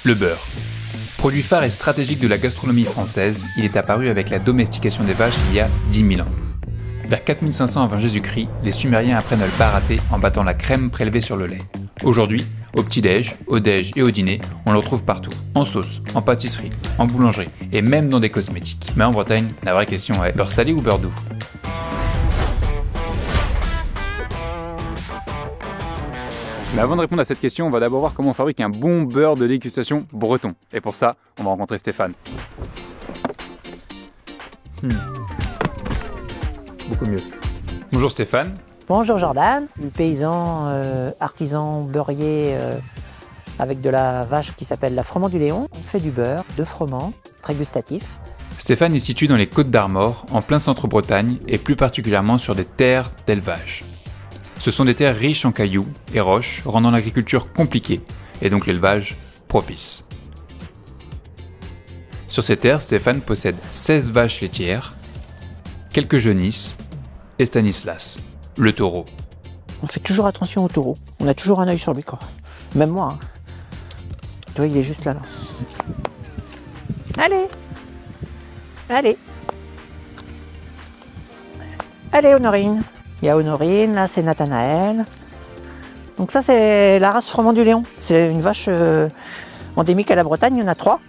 Le beurre. Produit phare et stratégique de la gastronomie française, il est apparu avec la domestication des vaches il y a 10 000 ans. Vers 4500 avant Jésus-Christ, les Sumériens apprennent à le baratter en battant la crème prélevée sur le lait. Aujourd'hui, au petit-déj, au déj et au dîner, on le retrouve partout. En sauce, en pâtisserie, en boulangerie et même dans des cosmétiques. Mais en Bretagne, la vraie question est beurre salé ou beurre doux? Mais avant de répondre à cette question, on va d'abord voir comment on fabrique un bon beurre de dégustation breton. Et pour ça, on va rencontrer Stéphane. Beaucoup mieux. Bonjour Stéphane. Bonjour Jordan, paysan artisan beurrier avec de la vache qui s'appelle la Froment du Léon. On fait du beurre, de froment, très gustatif. Stéphane est situé dans les Côtes d'Armor, en plein centre-Bretagne, et plus particulièrement sur des terres d'élevage. Ce sont des terres riches en cailloux et roches, rendant l'agriculture compliquée, et donc l'élevage propice. Sur ces terres, Stéphane possède 16 vaches laitières, quelques genisses et Stanislas, le taureau. On fait toujours attention au taureau, on a toujours un œil sur lui quoi. Même moi. Hein. Tu vois, il est juste là. Allez. Allez. Allez Honorine. Il y a Honorine, là c'est Nathanaël. Donc ça c'est la race Froment du Léon. C'est une vache endémique à la Bretagne, il y en a 3.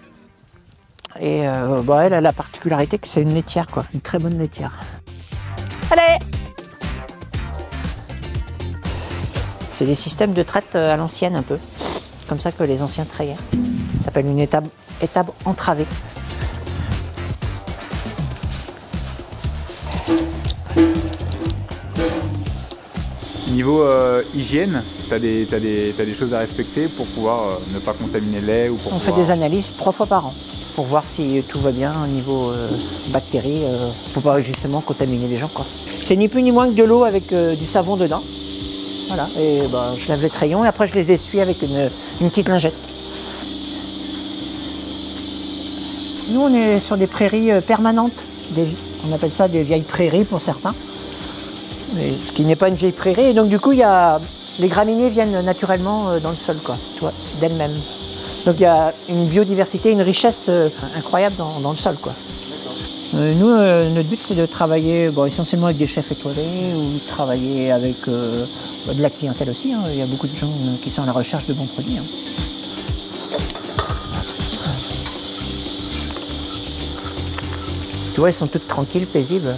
Et elle a la particularité que c'est une laitière quoi, une très bonne laitière. Allez! C'est des systèmes de traite à l'ancienne un peu, comme ça que les anciens traillaient. Ça s'appelle une étable entravée. Niveau hygiène, tu as des choses à respecter pour pouvoir ne pas contaminer le lait ou pour On fait des analyses 3 fois par an pour voir si tout va bien au niveau bactéries, pour pas justement contaminer les gens quoi. C'est ni plus ni moins que de l'eau avec du savon dedans. Voilà, et je lave les crayons et après je les essuie avec une petite lingette. Nous on est sur des prairies permanentes, on appelle ça des vieilles prairies pour certains. Mais ce qui n'est pas une vieille prairie, et donc du coup les graminées viennent naturellement dans le sol, quoi, tu vois, d'elles-mêmes. Donc il y a une biodiversité, une richesse incroyable dans le sol, quoi. Nous, notre but c'est de travailler essentiellement avec des chefs étoilés ou travailler avec de la clientèle aussi. Hein. Il y a beaucoup de gens qui sont à la recherche de bons produits. Hein. Tu vois, ils sont toutes tranquilles, paisibles.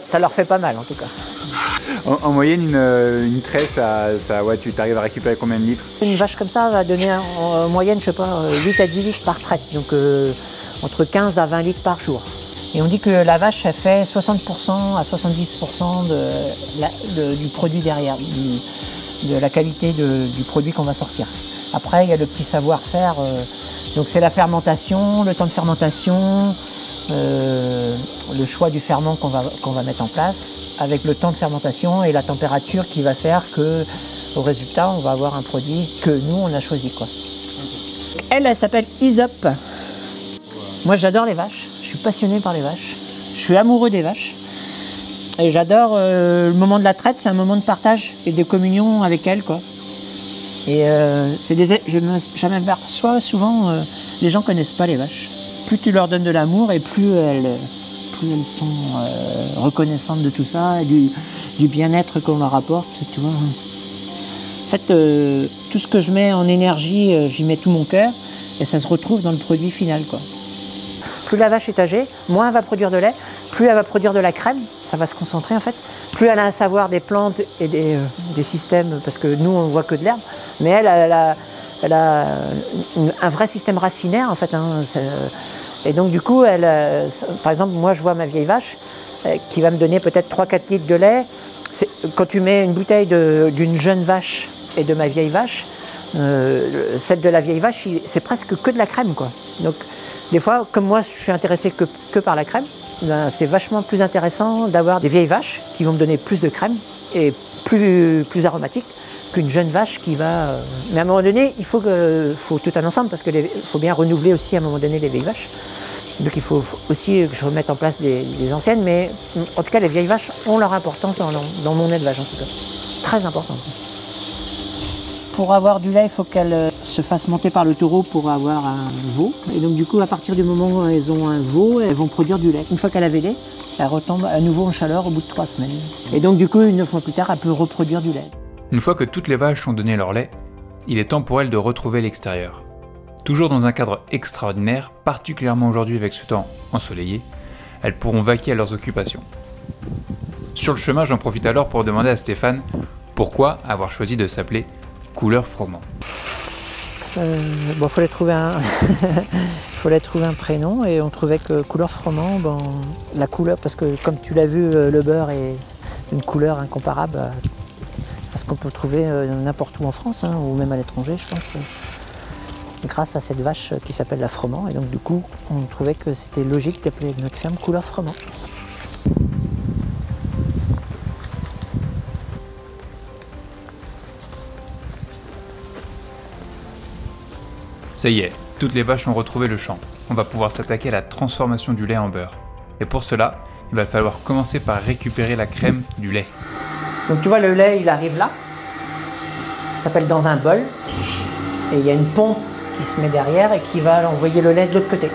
Ça leur fait pas mal en tout cas. En moyenne, une traite, tu arrives à récupérer combien de litres? Une vache comme ça va donner en moyenne, je sais pas, 8 à 10 litres par traite, donc entre 15 à 20 litres par jour. Et on dit que la vache, elle fait 60% à 70% du produit derrière, de la qualité du produit qu'on va sortir. Après, il y a le petit savoir-faire, donc c'est la fermentation, le temps de fermentation, le choix du ferment qu'on va mettre en place, avec le temps de fermentation et la température qui va faire que, au résultat, on va avoir un produit que nous, on a choisi, quoi. Elle s'appelle Isop. Moi, j'adore les vaches. Je suis passionné par les vaches. Je suis amoureux des vaches. Et j'adore le moment de la traite, c'est un moment de partage et de communion avec elles, quoi. Et je m'aperçois souvent, les gens connaissent pas les vaches. Plus tu leur donnes de l'amour et plus elles sont reconnaissantes de tout ça, et du bien-être qu'on leur apporte, tu vois. En fait, tout ce que je mets en énergie, j'y mets tout mon cœur et ça se retrouve dans le produit final, quoi. Plus la vache est âgée, moins elle va produire de lait, plus elle va produire de la crème, ça va se concentrer en fait. Plus elle a un savoir des plantes et des systèmes, parce que nous on voit que de l'herbe, mais elle a un vrai système racinaire en fait. Hein, et donc du coup, par exemple, moi je vois ma vieille vache qui va me donner peut-être 3-4 litres de lait. Quand tu mets une bouteille d'une jeune vache et de ma vieille vache, celle de la vieille vache, c'est presque que de la crème, quoi. Donc des fois, comme moi je suis intéressé que par la crème, ben, c'est vachement plus intéressant d'avoir des vieilles vaches qui vont me donner plus de crème et plus aromatique qu'une jeune vache qui va... Mais à un moment donné, il faut tout un ensemble parce qu'il faut bien renouveler aussi à un moment donné les vieilles vaches. Donc il faut aussi que je remette en place des anciennes, mais en tout cas les vieilles vaches ont leur importance dans mon élevage en tout cas. Très important. Pour avoir du lait, il faut qu'elle se fasse monter par le taureau pour avoir un veau. Et donc du coup, à partir du moment où elles ont un veau, elles vont produire du lait. Une fois qu'elle a lait, elle retombe à nouveau en chaleur au bout de 3 semaines. Et donc du coup, 9 mois plus tard, elle peut reproduire du lait. Une fois que toutes les vaches ont donné leur lait, il est temps pour elles de retrouver l'extérieur. Toujours dans un cadre extraordinaire, particulièrement aujourd'hui avec ce temps ensoleillé, elles pourront vaquer à leurs occupations. Sur le chemin, j'en profite alors pour demander à Stéphane pourquoi avoir choisi de s'appeler Couleur Froment. Fallait trouver un prénom et on trouvait que Couleur Froment, la couleur, parce que comme tu l'as vu, le beurre est une couleur incomparable à ce qu'on peut trouver n'importe où en France, hein, ou même à l'étranger, je pense, grâce à cette vache qui s'appelle la Froment. Et donc du coup, on trouvait que c'était logique d'appeler notre ferme Couleur Froment. Ça y est, toutes les vaches ont retrouvé le champ. On va pouvoir s'attaquer à la transformation du lait en beurre. Et pour cela, il va falloir commencer par récupérer la crème du lait. Donc tu vois, le lait, il arrive là. Ça s'appelle dans un bol. Et il y a une pompe qui se met derrière et qui va envoyer le lait de l'autre côté.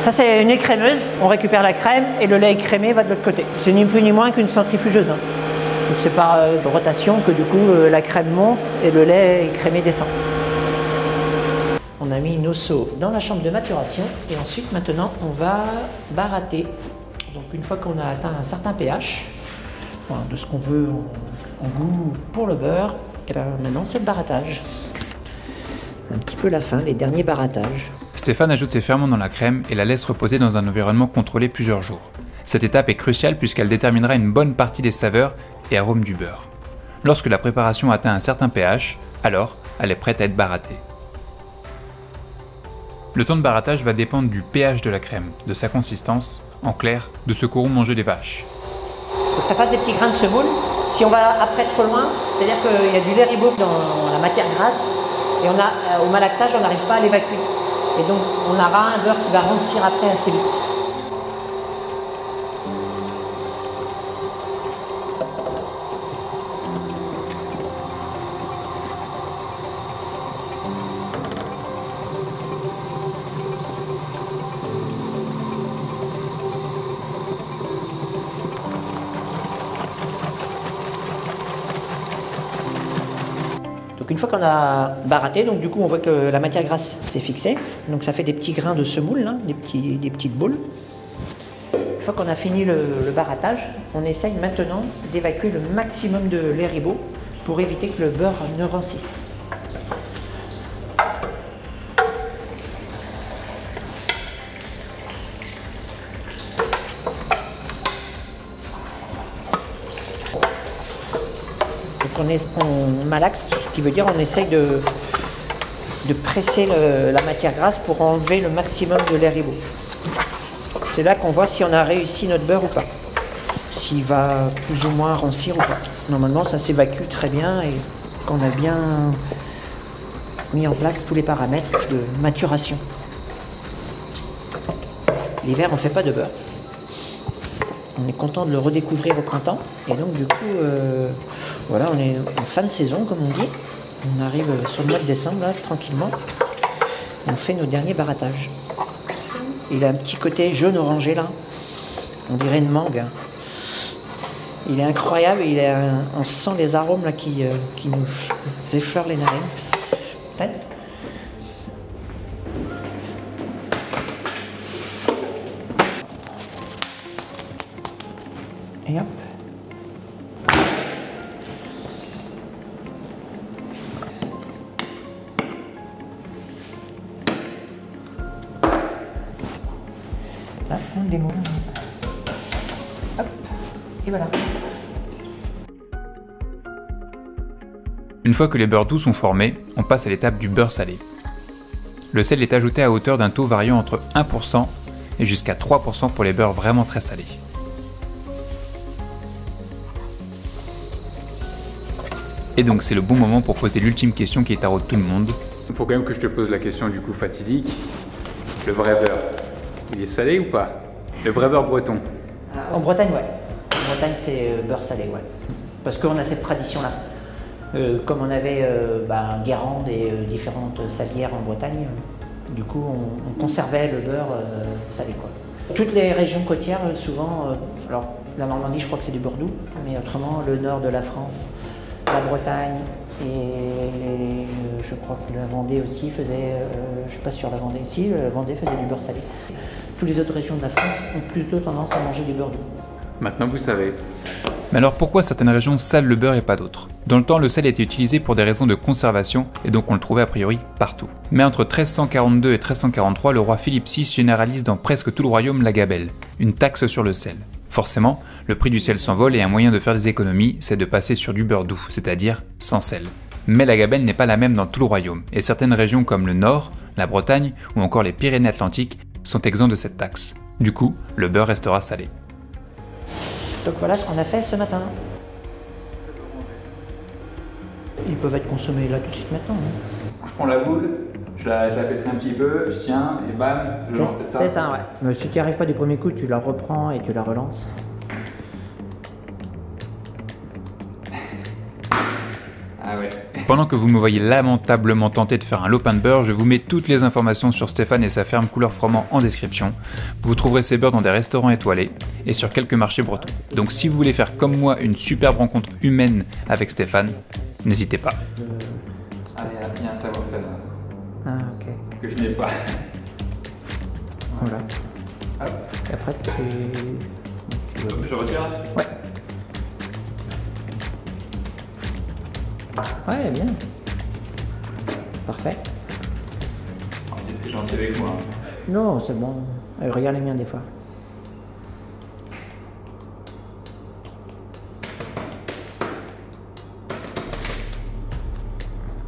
Ça, c'est une écrémeuse. On récupère la crème et le lait écrémé va de l'autre côté. C'est ni plus ni moins qu'une centrifugeuse. Hein. Donc c'est par rotation que du coup la crème monte et le lait écrémé descend. On a mis nos seaux dans la chambre de maturation et ensuite maintenant on va baratter. Donc une fois qu'on a atteint un certain pH, de ce qu'on veut en goût pour le beurre, et maintenant c'est le barattage. Un petit peu la fin, les derniers barattages. Stéphane ajoute ses ferments dans la crème et la laisse reposer dans un environnement contrôlé plusieurs jours. Cette étape est cruciale puisqu'elle déterminera une bonne partie des saveurs et arômes du beurre. Lorsque la préparation atteint un certain pH, alors elle est prête à être barattée. Le temps de barattage va dépendre du pH de la crème, de sa consistance, en clair, de ce qu'auront mangé les vaches. Il faut que ça fasse des petits grains de semoule. Si on va après trop loin, c'est-à-dire qu'il y a du lait ribot dans la matière grasse, et au malaxage, on n'arrive pas à l'évacuer. Et donc, on aura un beurre qui va rancir après assez vite. Donc une fois qu'on a baratté, donc du coup on voit que la matière grasse s'est fixée, donc ça fait des petits grains de semoule, là, des petites boules. Une fois qu'on a fini le barattage, on essaye maintenant d'évacuer le maximum de lait ribot pour éviter que le beurre ne rancisse. On malaxe, ce qui veut dire on essaye de presser la matière grasse pour enlever le maximum de lait ribot. C'est là qu'on voit si on a réussi notre beurre ou pas, s'il va plus ou moins rancir ou pas. Normalement ça s'évacue très bien et qu'on a bien mis en place tous les paramètres de maturation. L'hiver on ne fait pas de beurre. On est content de le redécouvrir au printemps et donc du coup voilà, on est en fin de saison comme on dit. On arrive sur le mois de décembre là, tranquillement et on fait nos derniers barattages. Il a un petit côté jaune orangé là, on dirait une mangue. Il est incroyable, on sent les arômes là qui nous effleurent les narines. Peut-être. Et hop. Là, on démoule. Hop. Et voilà. Une fois que les beurres doux sont formés, on passe à l'étape du beurre salé. Le sel est ajouté à hauteur d'un taux variant entre 1% et jusqu'à 3% pour les beurres vraiment très salés. Et donc c'est le bon moment pour poser l'ultime question qui taraude tout le monde. Il faut quand même que je te pose la question du coup fatidique. Le vrai beurre, il est salé ou pas? Le vrai beurre breton? En Bretagne, ouais. En Bretagne, c'est beurre salé, ouais. Parce qu'on a cette tradition-là. Comme on avait Guérande et différentes salières en Bretagne, du coup on conservait le beurre salé, quoi. Toutes les régions côtières, souvent, alors la Normandie je crois que c'est du beurre doux, mais autrement le nord de la France, la Bretagne et je crois que la Vendée aussi faisait, je suis pas sûr la Vendée, si la Vendée faisait du beurre salé. Toutes les autres régions de la France ont plutôt tendance à manger du beurre doux. Maintenant vous savez. Mais alors pourquoi certaines régions salent le beurre et pas d'autres? Dans le temps, le sel était utilisé pour des raisons de conservation et donc on le trouvait a priori partout. Mais entre 1342 et 1343, le roi Philippe VI généralise dans presque tout le royaume la gabelle, une taxe sur le sel. Forcément, le prix du sel s'envole et un moyen de faire des économies, c'est de passer sur du beurre doux, c'est-à-dire sans sel. Mais la gabelle n'est pas la même dans tout le royaume, et certaines régions comme le Nord, la Bretagne ou encore les Pyrénées-Atlantiques sont exempts de cette taxe. Du coup, le beurre restera salé. Donc voilà ce qu'on a fait ce matin. Ils peuvent être consommés là tout de suite maintenant. Je prends la boule, je la pétris un petit peu, je tiens et bam, je lance, c'est ça? C'est ça, ouais. Mais si tu n'y arrives pas du premier coup, tu la reprends et tu la relances. Ah ouais. Pendant que vous me voyez lamentablement tenté de faire un lopin de beurre, je vous mets toutes les informations sur Stéphane et sa ferme Couleur Froment en description. Vous trouverez ces beurres dans des restaurants étoilés et sur quelques marchés bretons. Donc si vous voulez faire comme moi une superbe rencontre humaine avec Stéphane, n'hésitez pas. Allez, il y a un savoir-faire Ah ok. que je n'ai pas. Voilà. Hop. Et après tu... Je retire. Ouais. Ouais, bien. Parfait. T'es gentil avec moi. Non, c'est bon. Regarde les miens des fois.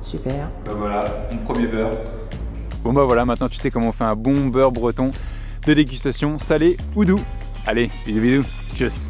Super. Bah voilà, mon premier beurre. Bon bah voilà, maintenant tu sais comment on fait un bon beurre breton de dégustation, salé ou doux. Allez, bisous bisous, tchuss.